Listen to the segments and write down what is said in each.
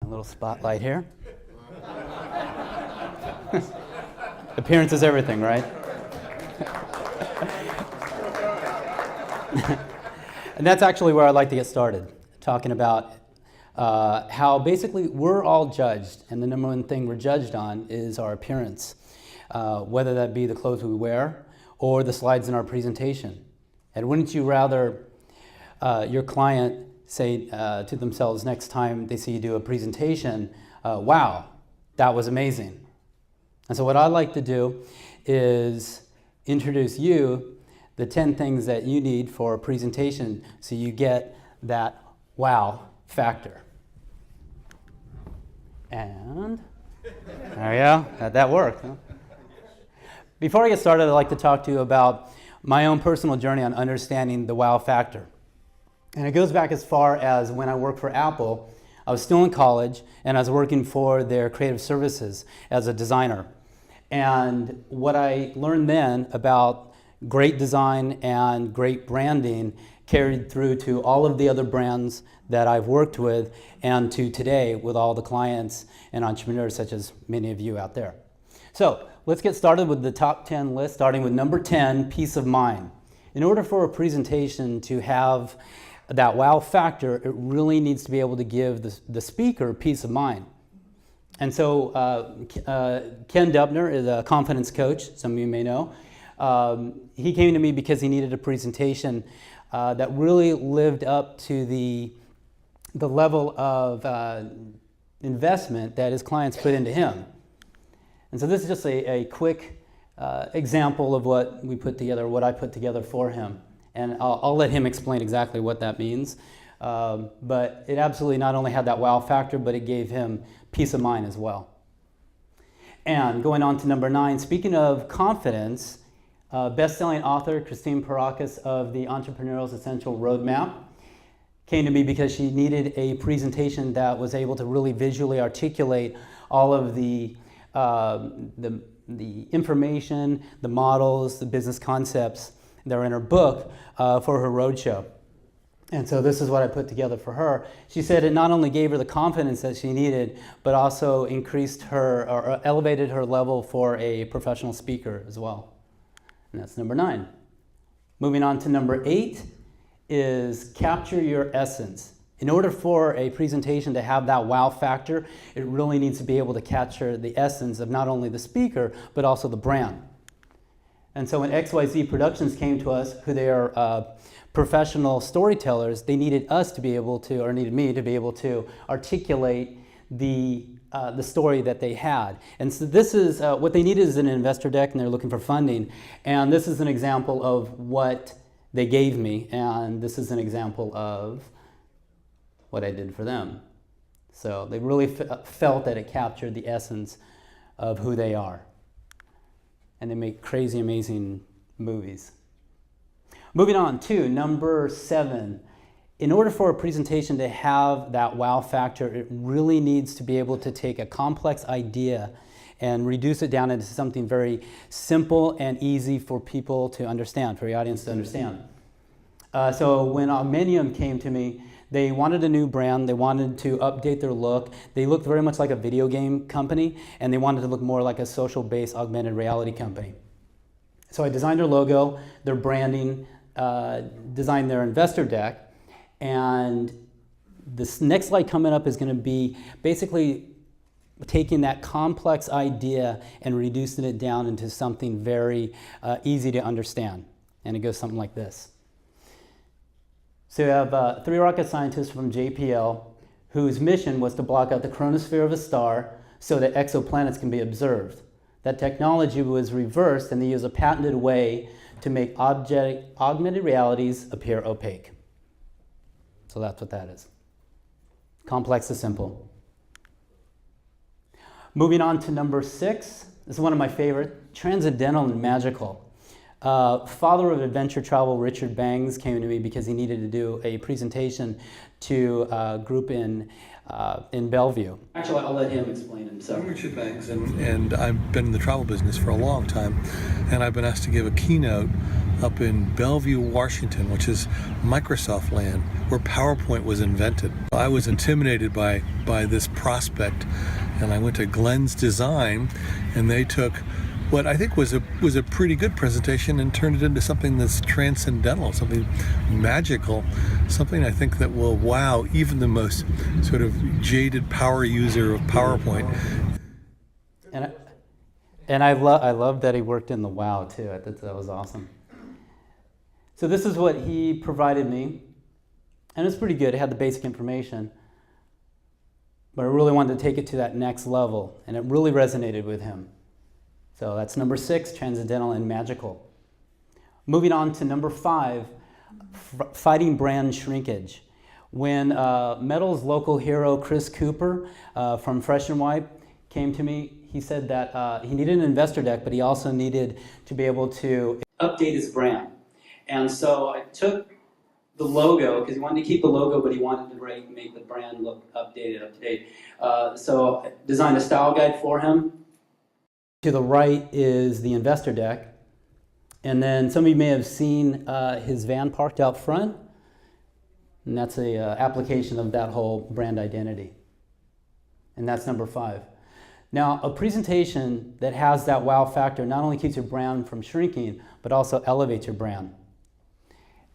little spotlight here. Appearance is everything, right? And that's actually where I'd like to get started, talking about how basically we're all judged, and the number one thing we're judged on is our appearance, whether that be the clothes we wear or the slides in our presentation. And wouldn't you rather your client say to themselves next time they see you do a presentation, wow, that was amazing. And so what I'd like to do is introduce you the 10 things that you need for a presentation so you get that wow factor. And there you go, that worked. Huh? Before I get started, I'd like to talk to you about my own personal journey on understanding the wow factor. And it goes back as far as when I worked for Apple. I was still in college and I was working for their creative services as a designer. And what I learned then about great design and great branding carried through to all of the other brands that I've worked with and to today with all the clients and entrepreneurs such as many of you out there. So let's get started with the top 10 list, starting with number 10, peace of mind. In order for a presentation to have that wow factor, it really needs to be able to give the speaker peace of mind. And so Ken Dubner is a confidence coach, some of you may know. He came to me because he needed a presentation that really lived up to the level of investment that his clients put into him. And so this is just a quick example of what we put together, what I put together for him. And I'll let him explain exactly what that means. But it absolutely not only had that wow factor, but it gave him peace of mind as well. And going on to number 9, speaking of confidence, best-selling author Christine Parakis of the Entrepreneurial Essential Roadmap came to me because she needed a presentation that was able to really visually articulate all of the information, the models, the business concepts that are in her book for her roadshow. And so this is what I put together for her. She said it not only gave her the confidence that she needed, but also increased her or elevated her level for a professional speaker as well. And that's number 9. Moving on to number 8 is capture your essence. In order for a presentation to have that wow factor, it really needs to be able to capture the essence of not only the speaker, but also the brand. And so when XYZ Productions came to us, who they are professional storytellers, they needed us to be able to, or needed me to be able to articulate the story that they had. And so this is, what they needed is an investor deck, and they're looking for funding. And this is an example of what they gave me, and this is an example of what I did for them. So they really felt that it captured the essence of who they are. And they make crazy, amazing movies. Moving on to number 7. In order for a presentation to have that wow factor, it really needs to be able to take a complex idea and reduce it down into something very simple and easy for people to understand, for your audience to understand. So when Omnium came to me, they wanted a new brand, they wanted to update their look. They looked very much like a video game company, and they wanted to look more like a social-based augmented reality company. So I designed their logo, their branding, designed their investor deck, and this next slide coming up is going to be basically taking that complex idea and reducing it down into something very easy to understand. And it goes something like this. So you have 3 rocket scientists from JPL whose mission was to block out the chromosphere of a star so that exoplanets can be observed. That technology was reversed, and they used a patented way to make augmented realities appear opaque. So that's what that is. Complex to simple. Moving on to number 6. This is one of my favorite, transcendental and magical. Father of adventure travel, Richard Bangs, came to me because he needed to do a presentation to a group in in Bellevue. Actually, I'll let him explain himself. I'm Richard Banks, and I've been in the travel business for a long time, and I've been asked to give a keynote up in Bellevue, Washington, which is Microsoft land, where PowerPoint was invented. I was intimidated by this prospect, and I went to Glenn's Design, and they took what I think was a pretty good presentation and turned it into something that's transcendental, something magical, something I think that will wow even the most sort of jaded power user of PowerPoint. And I love that he worked in the wow too. I thought that was awesome. So this is what he provided me, and it's pretty good. It had the basic information, but I really wanted to take it to that next level, and it really resonated with him. So that's number 6, transcendental and magical. Moving on to number 5, fighting brand shrinkage. When Metal's local hero, Chris Cooper from Fresh and White, came to me, he said that he needed an investor deck, but he also needed to be able to update his brand. And so I took the logo, because he wanted to keep the logo, but he wanted to make the brand look updated, up to date. So I designed a style guide for him. To the right is the investor deck. And then some of you may have seen his van parked out front. And that's an application of that whole brand identity. And that's number 5. Now, a presentation that has that wow factor not only keeps your brand from shrinking, but also elevates your brand.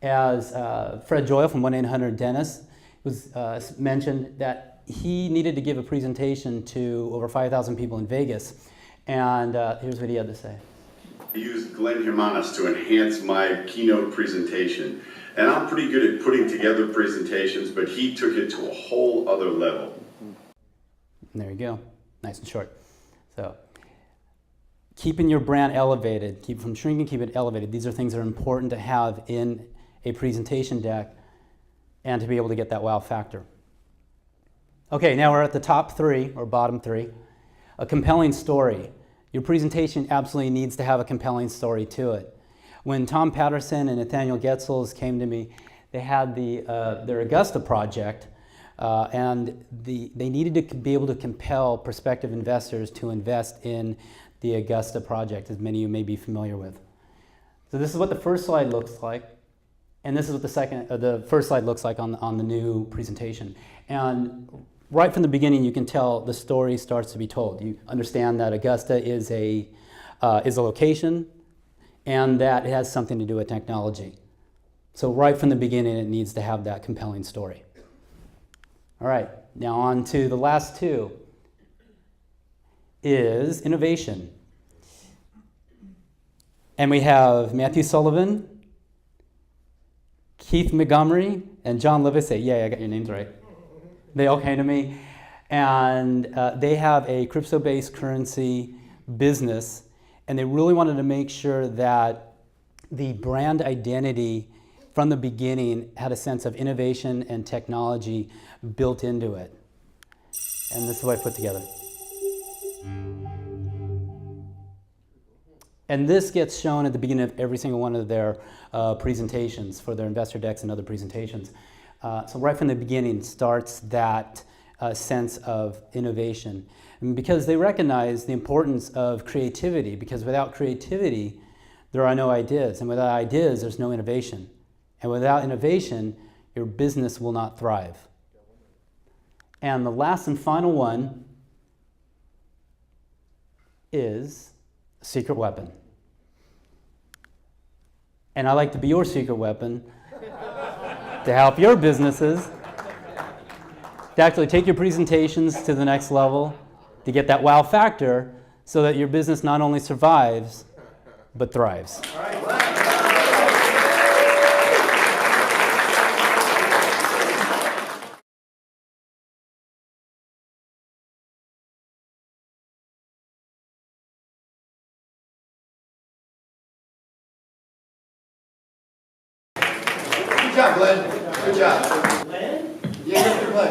As Fred Joyle from 1-800-DENTIST was mentioned, that he needed to give a presentation to over 5,000 people in Vegas. And here's what he had to say. I used Glenn Hemanes to enhance my keynote presentation. And I'm pretty good at putting together presentations, but he took it to a whole other level. And there you go. Nice and short. So, keeping your brand elevated, keep it from shrinking, keep it elevated. These are things that are important to have in a presentation deck and to be able to get that wow factor. Okay, now we're at the top 3, or bottom 3. A compelling story. Your presentation absolutely needs to have a compelling story to it. When Tom Patterson and Nathaniel Getzels came to me, they had their Augusta project, and they needed to be able to compel prospective investors to invest in the Augusta project, as many of you may be familiar with. So this is what the first slide looks like, and this is what the first slide looks like on the new presentation. And right from the beginning, you can tell the story starts to be told. You understand that Augusta is a location, and that it has something to do with technology. So right from the beginning, it needs to have that compelling story. All right, now on to the last 2 is innovation. And we have Matthew Sullivan, Keith Montgomery, and John Livesey. Yeah, I got your names right. They all came to me, and they have a crypto-based currency business, and they really wanted to make sure that the brand identity from the beginning had a sense of innovation and technology built into it. And this is what I put together. And this gets shown at the beginning of every single one of their presentations for their investor decks and other presentations. So right from the beginning starts that sense of innovation. And because they recognize the importance of creativity, because without creativity, there are no ideas. And without ideas, there's no innovation. And without innovation, your business will not thrive. And the last and final one is a secret weapon. And I like to be your secret weapon to help your businesses to actually take your presentations to the next level, to get that wow factor so that your business not only survives, but thrives. All right. Good job, Glenn. Good job. Glenn? Yeah, good play.